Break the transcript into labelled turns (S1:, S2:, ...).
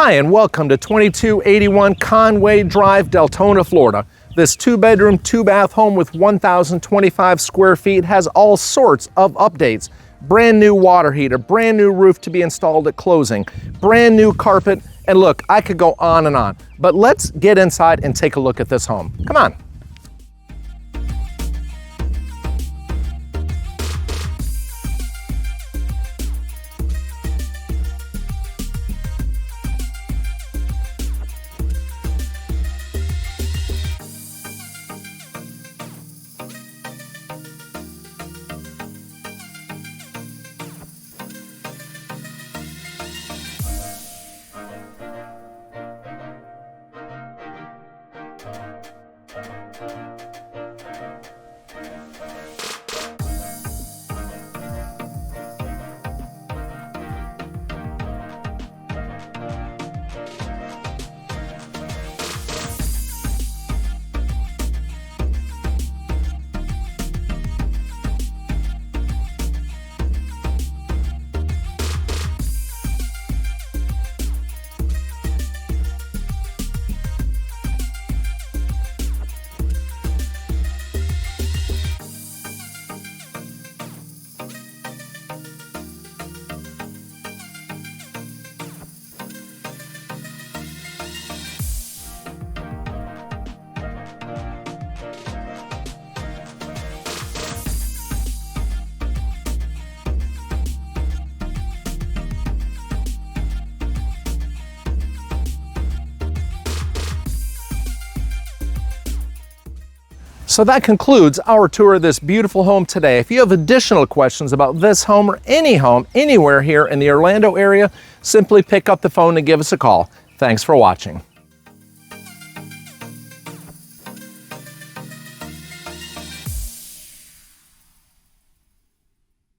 S1: Hi, and welcome to 2281 Conway Drive, Deltona, Florida. This 2-bedroom, 2-bath home with 1,025 square feet has all sorts of updates. Brand new water heater, brand new roof to be installed at closing, brand new carpet, and look, I could go on and on. But let's get inside and take a look at this home. Come on. So that concludes our tour of this beautiful home today. If you have additional questions about this home or any home anywhere here in the Orlando area, simply pick up the phone and give us a call. Thanks for watching.